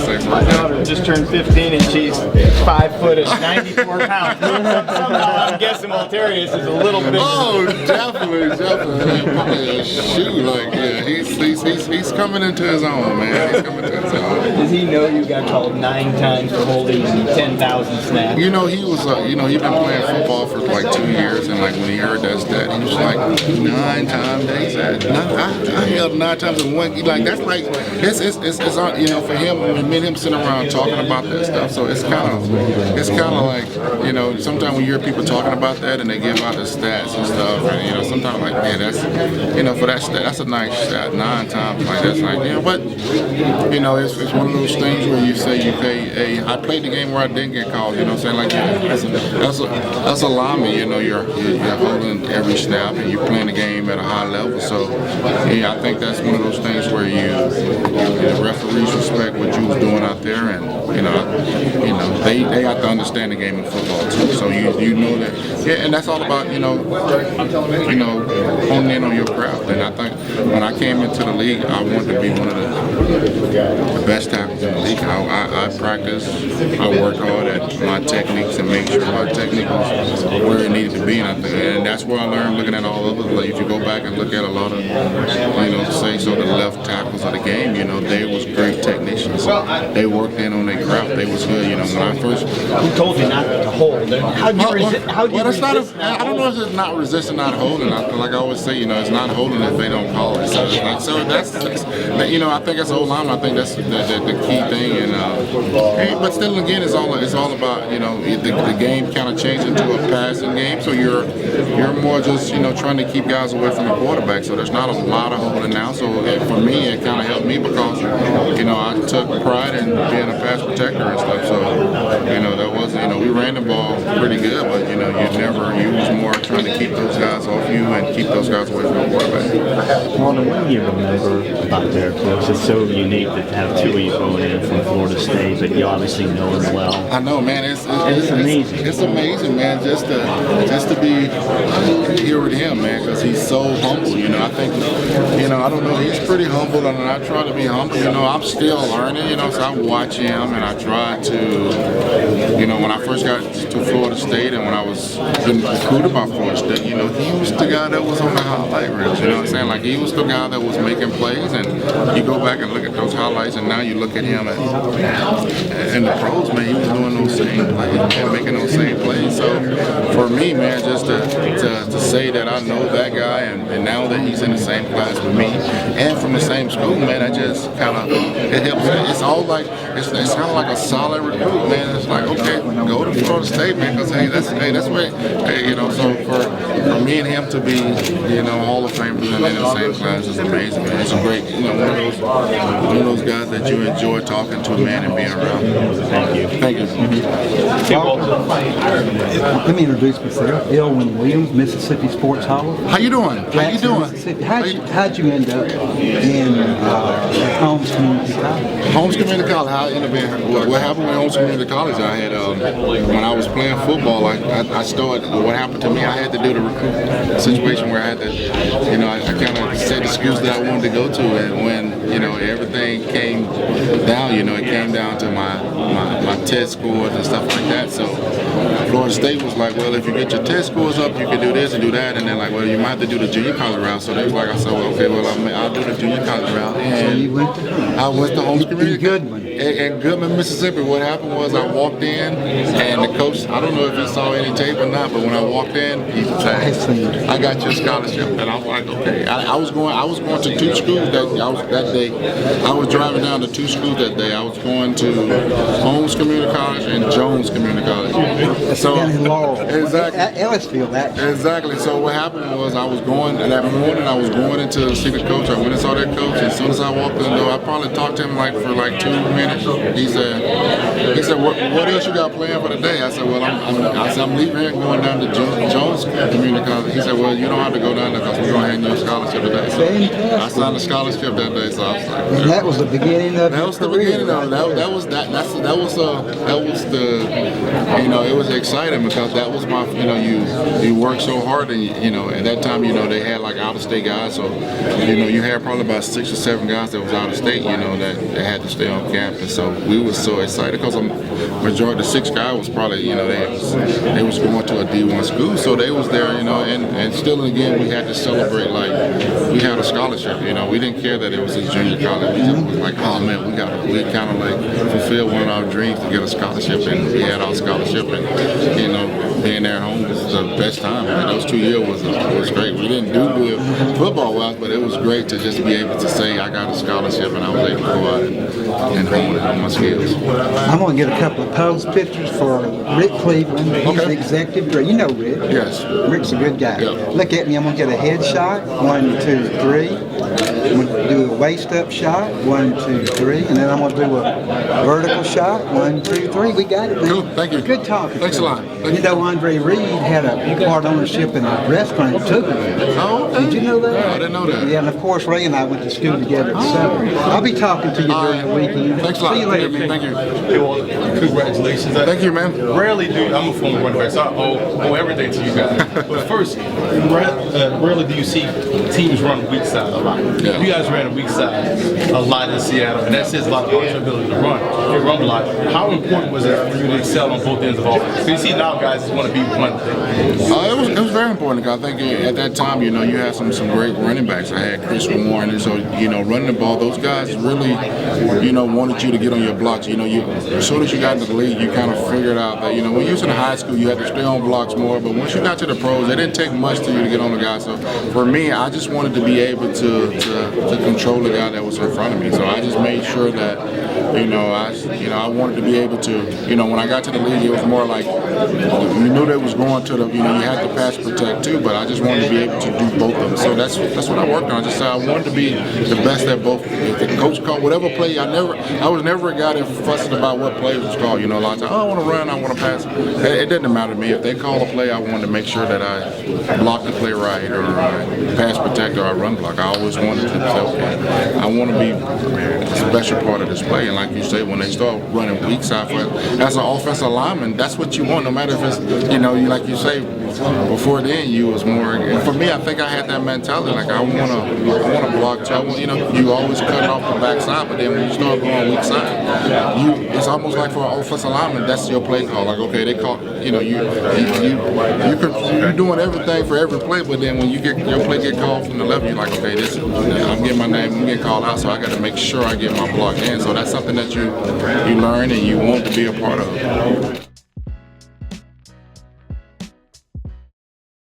same My birthday. daughter just turned 15 and she's 5 foot and 94 pounds. Somehow I'm guessing Maltarius is a little bit. Oh, definitely. Shoot, like, yeah, he's coming into his own, man. He's coming to his own. Does he know you got called 9 times for holding 10,000 snaps? You know, he was, he'd been playing football for like 2 years, and like when he heard that stat, he was like 9 times. He said, I held 9 times in one. Like that's like it's you know, for him, me and him sitting around talking about that stuff. So it's kind of like, you know, sometimes when you hear people talking about that and they give out the stats and stuff, and you know, sometimes like, man, that's, you know, for that stat, that's a nice stat. 9 times, like that's like, you know, but you know, it's one of those things where you say, hey, I played the game where I didn't get called. You know what I'm saying? Like that's a lineman. You know, you're holding every snap and you're playing the game at a high level. So yeah, I think that's one of those things where the referees respect what you was doing out there, and you know they have to understand the game of football too. So you know that, yeah, and that's all about you know honing in on your craft. And I think when I came into the league, I wanted to be one of the best tackles in the league. I practiced, I worked hard at my techniques and make sure my technique was where it needed to be, and that's where I learned looking at all others. Like if you go back and look at a lot of, you know, say so the left tackles of the game, you know, they was great technicians. They worked in on their craft. They was good. You know, when I first. Who told you not to hold? How'd you resist? I don't know if it's not resisting, not holding. Like I always say, you know, it's not holding if they don't call it. So, that's you know, I think that's old line. I think that's the key thing. And but still, again, it's all about, you know, the game kind of changed into a passing game. So you're more just, you know, trying to keep guys away from the quarterback. So there's not a lot of holding now. So for me, it kind of helped me because, you know, I took pride in being a pass protector and stuff. So, you know, that wasn't, you know, we ran the ball pretty good, but, you know, you was more trying to keep those guys off you and keep those guys away from the quarterback. Well, the one you remember about Derek Brooks, it's so unique to have two of you going in from Florida State, but you obviously know him well. I know, man. It's amazing. It's amazing, man, just to be here with him, man, because he's so humble. You know, I think, you know, I don't know, he's pretty humble, and I try to be humble. You know, I'm still learning, you know, so I watch him, and I try to, you know, when I first got to Florida State and when I was getting recruited by Florida State, you know, he was the guy that was on the highlight reels, you know what I'm saying? Like, he was the guy that was making plays, and you go back and look at those highlights, and now you look at him in the pros, man, he was doing those same plays and making those same plays. So for me, man, just to say that I know that guy, and now that he's in the same class with me and from the same school, man, I just kind of, it helps. It's all like, it's kind of like a solid recruit, man. It's like, okay, go to Florida State, man, because that's where, hey, you know, so for me and him to be, you know, Hall of Famers and in the same class is amazing, man. It's a great, you know, one of those guys that you enjoy talking to, man, and being around. Thank you. Thank you. Let me introduce myself. Elwin Williams, Mississippi Sports Hall. How you doing? How you doing? Mississippi. How'd you end up in Holmes Community College? Holmes Community College. How I ended up in, what happened with Holmes Community College? I had when I was playing football, I started. What happened to me? I had to do the recruit situation where I had to, you know, I kind of said the schools that I wanted to go to, and when, you know, everything came down, you know, it came down to my test scores and stuff like that. So Florida State was like, well, if you get your test scores up, you can do this and do that, and then like, well, you might have to do the junior college route. So they was like, I said, well, okay, well, I'll do the junior college route. And So you went to I went to Holmes Community Goodman. in Goodman, Mississippi. What happened was I walked in, and the coach, I don't know if he saw any tape or not, but when I walked in, he said, I got your scholarship. And I was like, okay. I was going to 2 schools that day. I was driving down to 2 schools that day. I was going to Holmes Community College and Jones Community College. So Down in Laurel. exactly. At Ellisfield, actually. Exactly. So what happened was I was going that morning. I was going into to see the coach. I went and saw that coach. As soon as I walked in the door, I probably talked to him for 2 minutes. He said, what else you got planned for the day? I said, well, I'm leaving here and going down to Jones Community College. He said, well, you don't have to go down there because we're going to hand you a scholarship today. So I signed a scholarship that day. So I was like, And that was the beginning of that was the beginning of it. That was the, you know, it was exciting because that was my, you know, you work so hard, and you know, at that time, you know, they had like out of state guys, so you know, you had probably about 6 or 7 guys that was out of state. You you know, that they had to stay on campus. So we were so excited because a majority, the 6 guy was probably, you know, they was going to a D1 school, so they was there, you know, and still again we had to celebrate like we had a scholarship. You know, we didn't care that it was a junior college. We just was like, oh man, we kind of like fulfilled one of our dreams to get a scholarship, and we had our scholarship, and you know, being there at home was the best time. I mean, those 2 years was great. We didn't do good football-wise, but it was great to just be able to say I got a scholarship and I was able to go out and hone in on my skills. I'm going to get a couple of pose pictures for Rick Cleveland. He's the executive director. You know Rick. Yes. Rick's a good guy. Yeah. Look at me. I'm going to get a headshot. 1, 2, 3. I'm going to do a waist-up shot. 1, 2, 3. And then I'm going to do a vertical shot. 1, 2, 3. We got it, man. Cool. Thank you. Good talking. Thanks a lot. You know, Andre Reed had a part ownership in a restaurant in Tupelo. Oh, okay. Did you know that? Yeah, I didn't know that. Yeah, and of course Ray and I went to school together at 7. I'll be talking to you during the weekend. Thanks a lot. See you later, man. Thank you. Hey, well, congratulations. Thank you, man. Rarely do, I'm a former running back, so I owe everything to you guys. But first, rarely do you see teams run weak side a lot. Yeah. You guys ran a weak side a lot in Seattle, and that says a lot about your ability to run. You run a lot. How important was it for you to excel on both ends of offense? You see now guys just want to be one thing. It was very important. I think at that time, you know, you had some great running backs. I had Chris Warren, and so you know, running the ball, those guys really, you know, wanted you to get on your blocks. You know, as soon as you got into the league, you kind of figured out that, you know, when you was in high school, you had to stay on blocks more. But once you got to the pros, it didn't take much to you to get on the guy. So for me, I just wanted to be able to control the guy that was in front of me. So I just made sure that, you know, I wanted to be able to, you know, when I got to the league, it was more like you knew they was going to the, you know, you had to pass protect too, but I just wanted to be able to do both of them. So that's what I worked on. I just said I wanted to be the best at both. If the coach called whatever play, I was never a guy that fussed about what play was called. You know, a lot of times, oh, I want to run, I want to pass. It didn't matter to me. If they call a play, I wanted to make sure that I block the play right, or I pass protect, or I run block. I always wanted to say, okay, I want to be a special part of this play. And like you say, when they start running weak side, as an offensive lineman, that's what you want. No matter if it's, you know, like you say, before then you was more. And for me, I think I had that mentality. Like I want to block too. You know, you always cut off the backside, but then when you start going weak side, it's almost like for an offensive lineman, that's your play call. Like okay, they call, you know, you're doing everything for every play, but then when you get your play get called from the left, you're like, okay, this I'm getting my name, I'm getting called out, so I got to make sure I get my block in. So that's something that you learn and you want to be a part of.